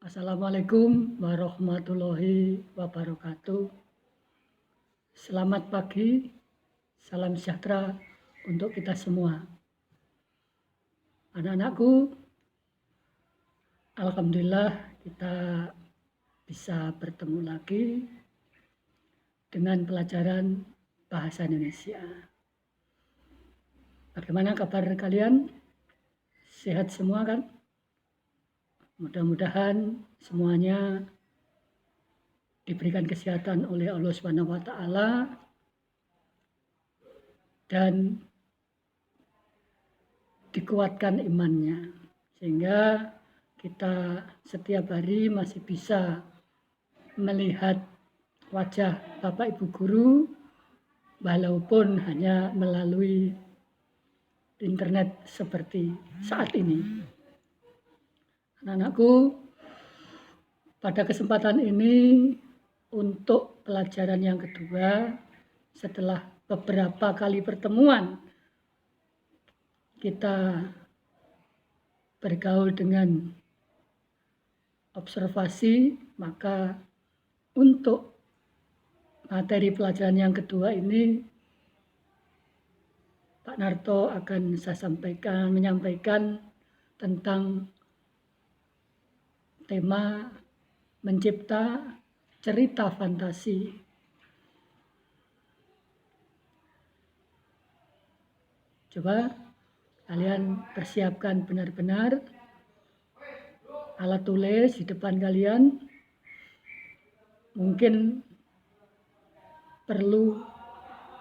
Assalamualaikum warahmatullahi wabarakatuh. Selamat pagi, salam sejahtera untuk kita semua. Anak-anakku, alhamdulillah kita bisa bertemu lagi dengan pelajaran bahasa Indonesia. Bagaimana kabar kalian? Sehat semua kan? Mudah-mudahan semuanya diberikan kesehatan oleh Allah Subhanahu wa taala dan dikuatkan imannya sehingga kita setiap hari masih bisa melihat wajah Bapak Ibu guru walaupun hanya melalui internet seperti saat ini. Anak-anakku, pada kesempatan ini untuk pelajaran yang kedua setelah beberapa kali pertemuan kita bergaul dengan observasi, maka untuk materi pelajaran yang kedua ini Pak Narto akan menyampaikan tentang tema mencipta cerita fantasi. Coba kalian persiapkan benar-benar alat tulis di depan kalian. Mungkin perlu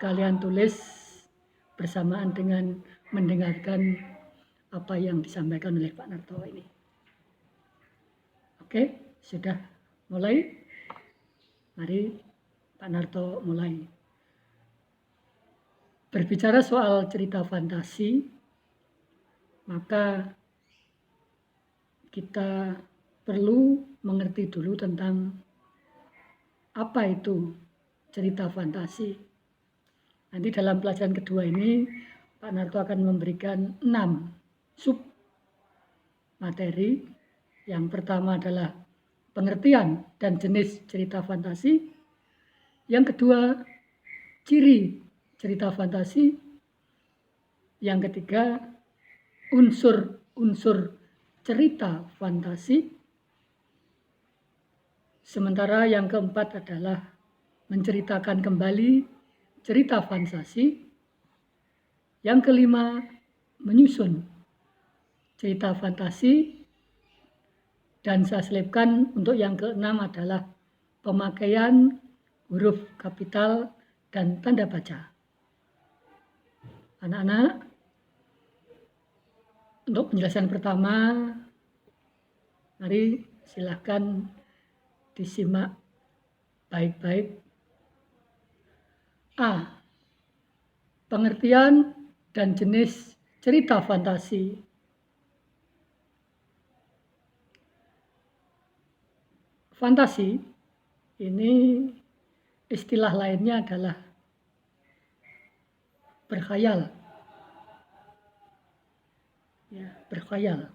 kalian tulis bersamaan dengan mendengarkan apa yang disampaikan oleh Pak Narto ini. Oke, sudah mulai? Mari Pak Narto mulai. Berbicara soal cerita fantasi, maka kita perlu mengerti dulu tentang apa itu cerita fantasi. Nanti dalam pelajaran kedua ini, Pak Narto akan memberikan 6 sub materi. Yang pertama adalah pengertian dan jenis cerita fantasi. Yang kedua, ciri cerita fantasi. Yang ketiga, unsur-unsur cerita fantasi. Sementara yang keempat adalah menceritakan kembali cerita fantasi. Yang kelima, menyusun cerita fantasi. Dan saya selipkan untuk yang keenam adalah pemakaian huruf kapital dan tanda baca. Anak-anak, untuk penjelasan pertama, mari silahkan disimak baik-baik. A. Pengertian dan jenis cerita fantasi. Fantasi ini istilah lainnya adalah berkhayal. Ya, berkhayal.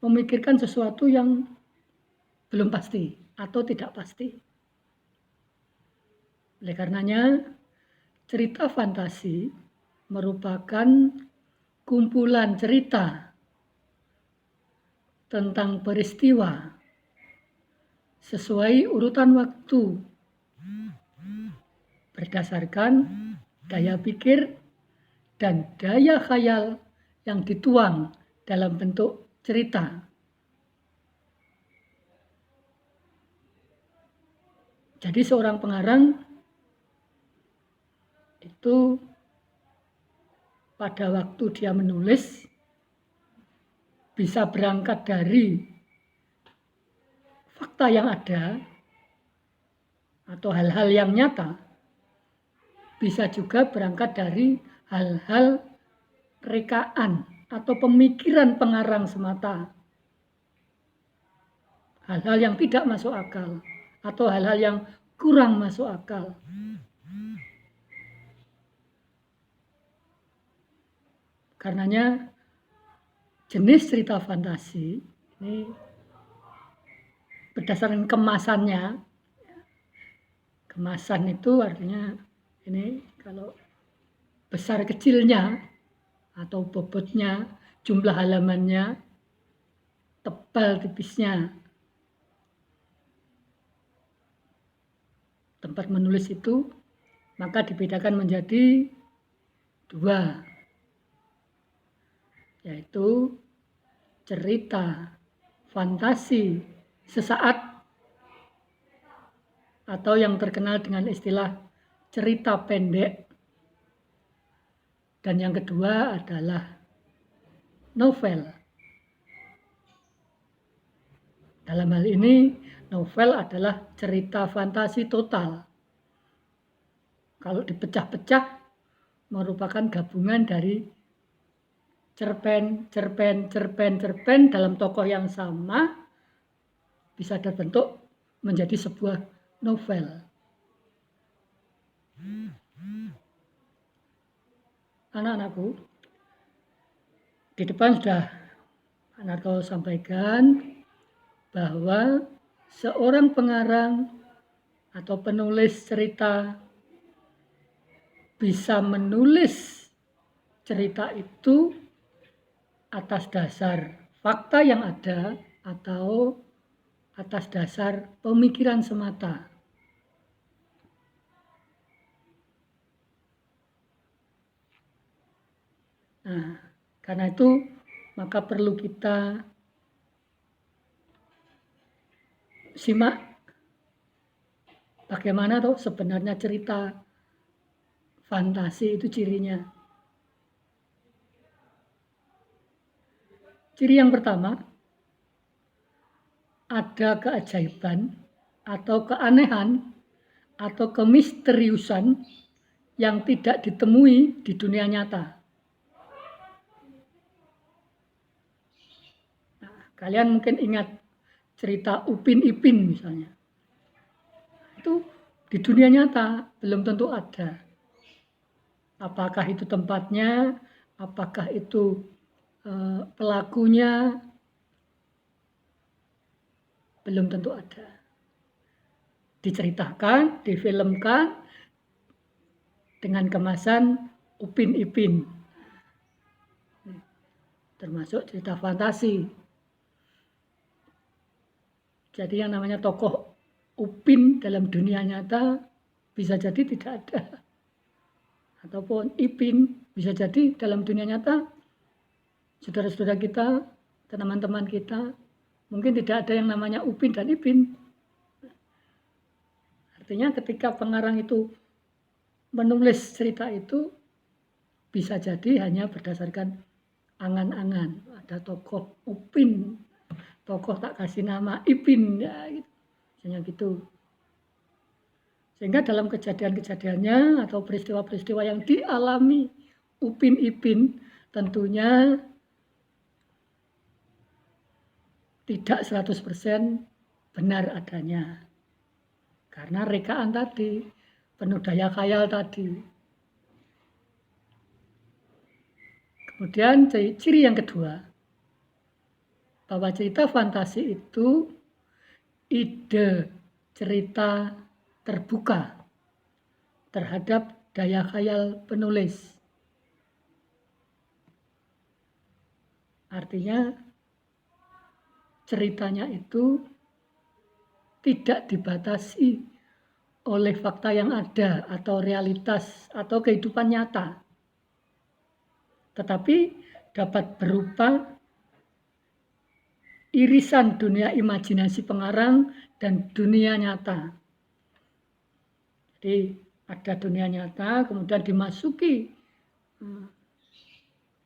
Memikirkan sesuatu yang belum pasti atau tidak pasti. Oleh karenanya, cerita fantasi merupakan kumpulan cerita tentang peristiwa sesuai urutan waktu berdasarkan daya pikir dan daya khayal yang dituang dalam bentuk cerita. Jadi seorang pengarang itu pada waktu dia menulis bisa berangkat dari fakta yang ada atau hal-hal yang nyata, bisa juga berangkat dari hal-hal rekaan atau pemikiran pengarang semata, hal-hal yang tidak masuk akal atau hal-hal yang kurang masuk akal. Karenanya jenis cerita fantasi ini berdasarkan kemasannya. Kemasan itu artinya ini kalau besar kecilnya atau bobotnya, jumlah halamannya, tebal tipisnya. Tempat menulis itu maka dibedakan menjadi 2, yaitu cerita fantasi sesaat atau yang terkenal dengan istilah cerita pendek, dan yang kedua adalah novel. Dalam hal ini novel adalah cerita fantasi total. Kalau dipecah-pecah merupakan gabungan dari cerpen dalam tokoh yang sama bisa terbentuk menjadi sebuah novel. Anak-anakku, di depan sudah Pak Narto sampaikan bahwa seorang pengarang atau penulis cerita bisa menulis cerita itu atas dasar fakta yang ada atau atas dasar pemikiran semata. Nah, karena itu maka perlu kita simak bagaimana toh sebenarnya cerita fantasi itu cirinya. Ciri yang pertama, ada keajaiban atau keanehan atau kemisteriusan yang tidak ditemui di dunia nyata. Nah, kalian mungkin ingat cerita Upin Ipin misalnya. Itu di dunia nyata belum tentu ada. Apakah itu tempatnya, apakah itu pelakunya, belum tentu ada. Diceritakan, difilmkan dengan kemasan Upin Ipin, termasuk cerita fantasi. Jadi yang namanya tokoh Upin dalam dunia nyata bisa jadi tidak ada. Ataupun Ipin bisa jadi dalam dunia nyata saudara-saudara kita, teman-teman kita, mungkin tidak ada yang namanya Upin dan Ipin. Artinya ketika pengarang itu menulis cerita itu bisa jadi hanya berdasarkan angan-angan. Ada tokoh Upin, tokoh tak kasih nama Ipin, ya, gitu. Misalnya gitu. Sehingga dalam kejadian-kejadiannya atau peristiwa-peristiwa yang dialami Upin Ipin tentunya tidak 100% benar adanya. Karena rekaan tadi, penuh daya khayal tadi. Kemudian ciri yang kedua, bahwa cerita fantasi itu ide cerita terbuka terhadap daya khayal penulis. Artinya ceritanya itu tidak dibatasi oleh fakta yang ada atau realitas atau kehidupan nyata, tetapi dapat berupa irisan dunia imajinasi pengarang dan dunia nyata. Jadi ada dunia nyata, kemudian dimasuki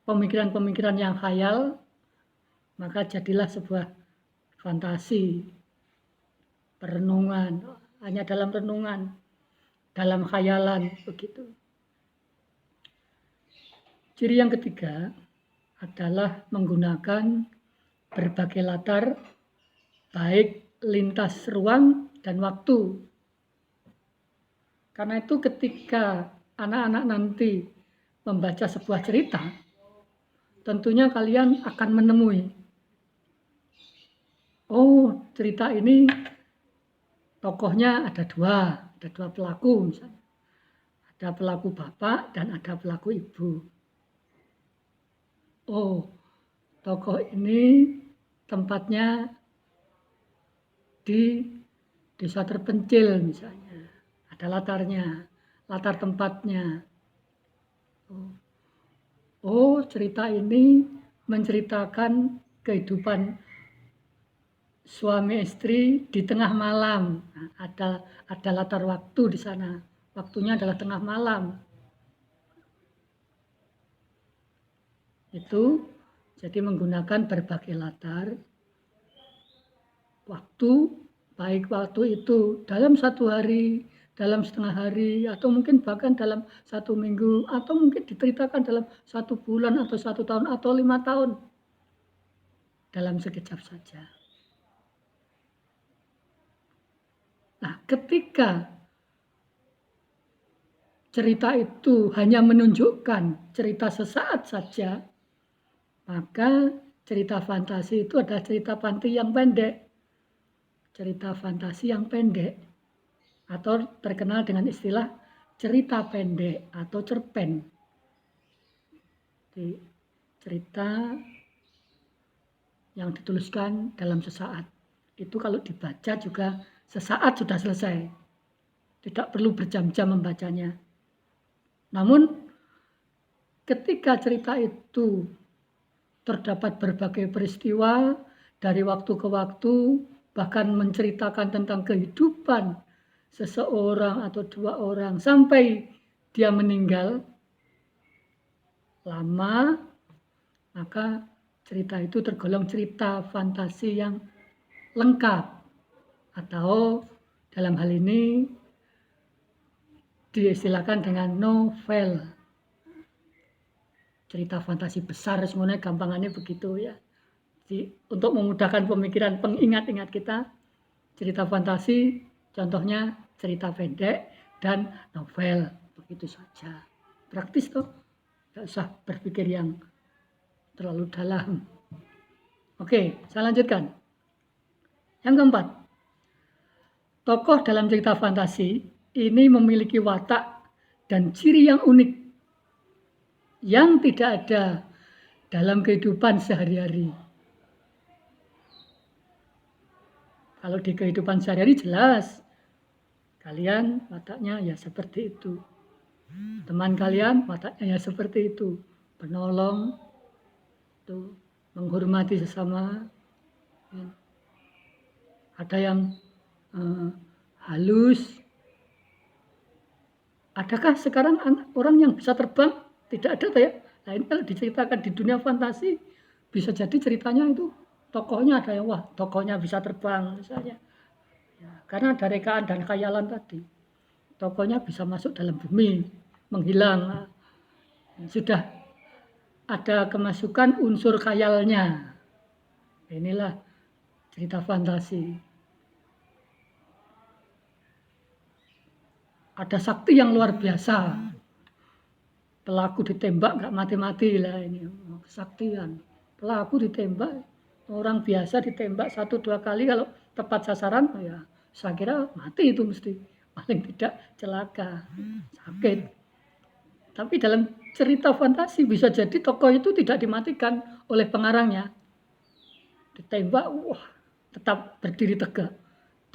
pemikiran-pemikiran yang khayal, maka jadilah sebuah fantasi, perenungan, hanya dalam renungan, dalam khayalan, begitu. Ciri yang ketiga adalah menggunakan berbagai latar, baik lintas ruang dan waktu. Karena itu ketika anak-anak nanti membaca sebuah cerita, tentunya kalian akan menemui oh cerita ini tokohnya ada dua pelaku misalnya. Ada pelaku bapak dan ada pelaku ibu. Oh, tokoh ini tempatnya di desa terpencil misalnya. Ada latarnya, latar tempatnya. Oh, cerita ini menceritakan kehidupan suami istri di tengah malam. Nah, ada latar waktu di sana. Waktunya adalah tengah malam. Itu jadi menggunakan berbagai latar waktu, baik waktu itu dalam satu hari, dalam setengah hari, atau mungkin bahkan dalam satu minggu, atau mungkin diceritakan dalam satu bulan atau 1 tahun atau 5 tahun dalam sekejap saja. Nah, ketika cerita itu hanya menunjukkan cerita sesaat saja, maka cerita fantasi itu adalah cerita fantasi yang pendek. Cerita fantasi yang pendek atau terkenal dengan istilah cerita pendek atau cerpen. Jadi, cerita yang dituliskan dalam sesaat. Itu kalau dibaca juga sesaat sudah selesai. Tidak perlu berjam-jam membacanya. Namun ketika cerita itu terdapat berbagai peristiwa dari waktu ke waktu, bahkan menceritakan tentang kehidupan seseorang atau dua orang sampai dia meninggal lama, maka cerita itu tergolong cerita fantasi yang lengkap, atau dalam hal ini diistilahkan dengan novel. Cerita fantasi besar semuanya gampangannya begitu ya. Jadi, untuk memudahkan pemikiran pengingat-ingat kita, cerita fantasi contohnya cerita pendek dan novel, begitu saja. Praktis toh, tidak usah berpikir yang terlalu dalam. Oke, saya lanjutkan. Yang keempat, tokoh dalam cerita fantasi ini memiliki watak dan ciri yang unik yang tidak ada dalam kehidupan sehari-hari. Kalau di kehidupan sehari-hari jelas, kalian wataknya ya seperti itu. Teman kalian wataknya ya seperti itu. Penolong, itu, menghormati sesama. Ada yang halus. Adakah sekarang orang yang bisa terbang? Tidak ada ya. Nah, ini kalau diceritakan di dunia fantasi, bisa jadi ceritanya itu tokohnya ada yang wah tokohnya bisa terbang misalnya. Ya, karena ada rekaan dan khayalan tadi. Tokohnya bisa masuk dalam bumi, menghilang. Sudah ada kemasukan unsur khayalnya. Inilah cerita fantasi. Ada sakti yang luar biasa. Pelaku ditembak nggak mati-mati lah ini. Kesaktian. Pelaku ditembak, orang biasa ditembak 1-2 kali kalau tepat sasaran, ya saya kira mati itu mesti. Paling tidak celaka, sakit. Tapi dalam cerita fantasi bisa jadi tokoh itu tidak dimatikan oleh pengarangnya. Ditembak, wah tetap berdiri tegak.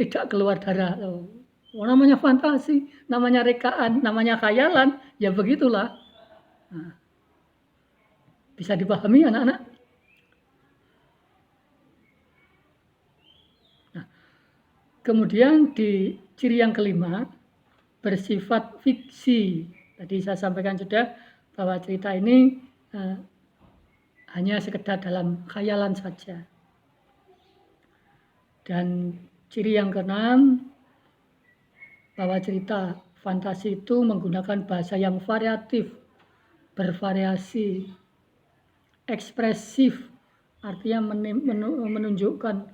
Tidak keluar darah. Oh, namanya fantasi, namanya rekaan, namanya khayalan, ya begitulah. Nah, bisa dipahami anak-anak? Nah, kemudian di ciri yang kelima, bersifat fiksi. Tadi saya sampaikan sudah bahwa cerita ini hanya sekedar dalam khayalan saja. Dan ciri yang keenam, bahwa cerita fantasi itu menggunakan bahasa yang variatif, bervariasi, ekspresif, artinya menunjukkan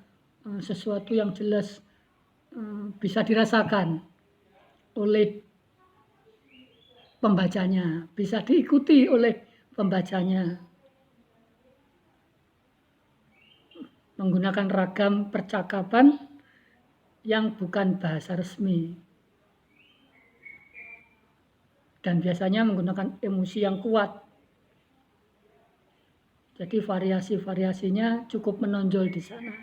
sesuatu yang jelas bisa dirasakan oleh pembacanya, bisa diikuti oleh pembacanya. menggunakan ragam percakapan yang bukan bahasa resmi. Dan biasanya menggunakan emosi yang kuat. Jadi variasi-variasinya cukup menonjol di sana.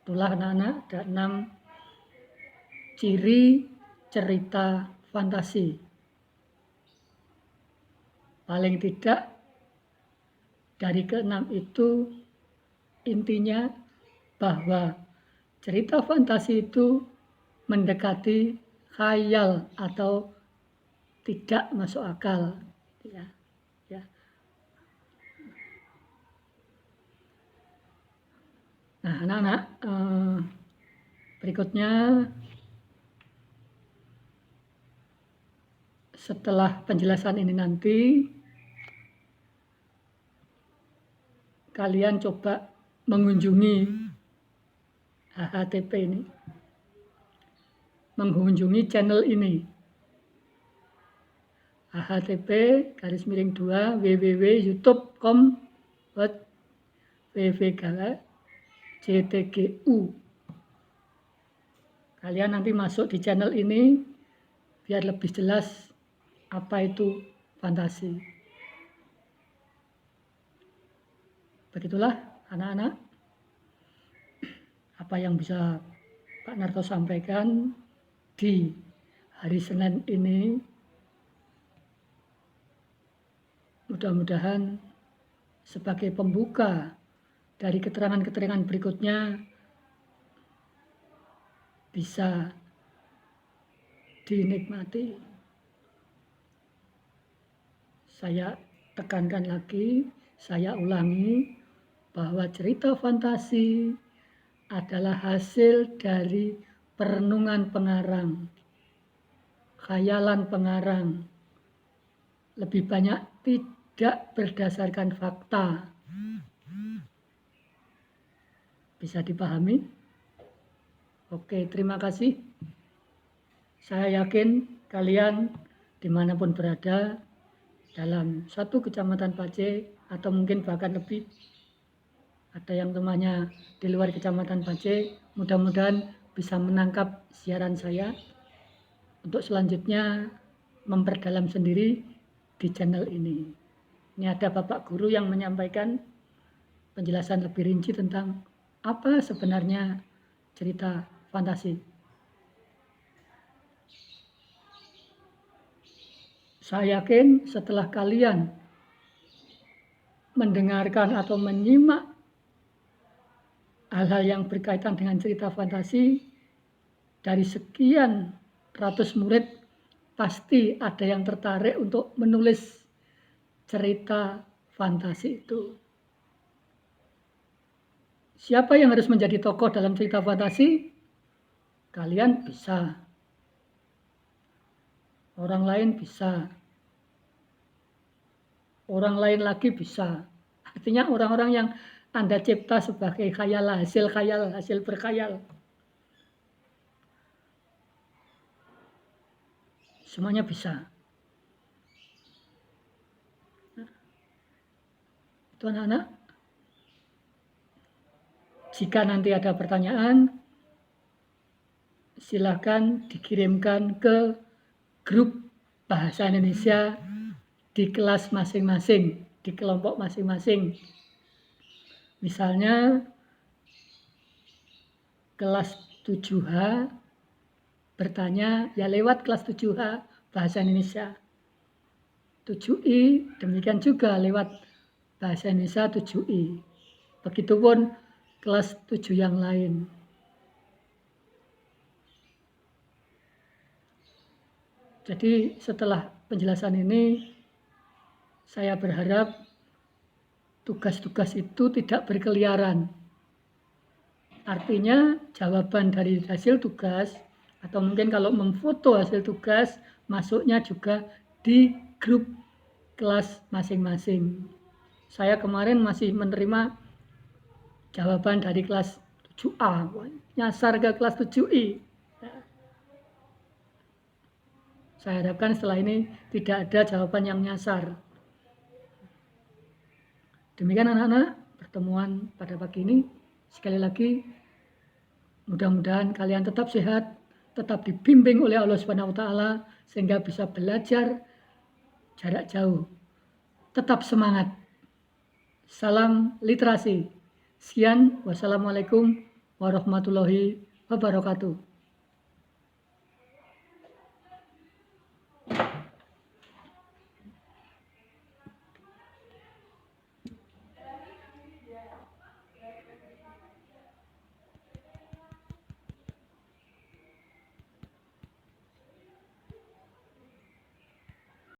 Itulah anak-anak, ada 6 ciri cerita fantasi. Paling tidak dari ke-6 itu intinya bahwa cerita fantasi itu mendekati khayal atau tidak masuk akal. Ya. Nah, anak-anak, berikutnya setelah penjelasan ini nanti kalian coba mengunjungi HHTP ini, mengunjungi channel ini, http://2 www.youtube.com/vvgala.jtgu. Kalian nanti masuk di channel ini biar lebih jelas apa itu fantasi. Begitulah anak-anak apa yang bisa Pak Narto sampaikan di hari Senin ini. Mudah-mudahan sebagai pembuka dari keterangan-keterangan berikutnya bisa dinikmati. Saya tekankan lagi, saya ulangi bahwa cerita fantasi adalah hasil dari perenungan pengarang, khayalan pengarang, lebih banyak tidak berdasarkan fakta. Bisa dipahami? Oke, terima kasih. Saya yakin kalian dimanapun berada dalam satu kecamatan Pace atau mungkin bahkan lebih, ada yang temannya di luar kecamatan Pace, mudah-mudahan bisa menangkap siaran saya untuk selanjutnya memperdalam sendiri di channel ini. Ini ada Bapak Guru yang menyampaikan penjelasan lebih rinci tentang apa sebenarnya cerita fantasi. Saya yakin setelah kalian mendengarkan atau menyimak hal-hal yang berkaitan dengan cerita fantasi, dari sekian ratus murid pasti ada yang tertarik untuk menulis cerita fantasi itu. Siapa yang harus menjadi tokoh dalam cerita fantasi? Kalian bisa. Orang lain bisa. Orang lain lagi bisa. Artinya orang-orang yang Anda cipta sebagai khayal, hasil berkhayal. Semuanya bisa. Itu anak-anak. Jika nanti ada pertanyaan, silakan dikirimkan ke grup Bahasa Indonesia di kelas masing-masing, di kelompok masing-masing. Misalnya kelas 7H bertanya ya lewat kelas 7H Bahasa Indonesia. 7I demikian juga lewat Bahasa Indonesia 7I. Begitupun kelas 7 yang lain. Jadi setelah penjelasan ini, saya berharap tugas-tugas itu tidak berkeliaran. Artinya jawaban dari hasil tugas, atau mungkin kalau memfoto hasil tugas, masuknya juga di grup kelas masing-masing. Saya kemarin masih menerima jawaban dari kelas 7A, nyasar ke kelas 7I. Saya harapkan setelah ini tidak ada jawaban yang nyasar. Demikian anak-anak. pertemuan pada pagi ini. Sekali lagi, mudah-mudahan kalian tetap sehat, tetap dibimbing oleh Allah Subhanahu wa taala sehingga bisa belajar jarak jauh. Tetap semangat. Salam literasi. Sekian, wassalamualaikum warahmatullahi wabarakatuh.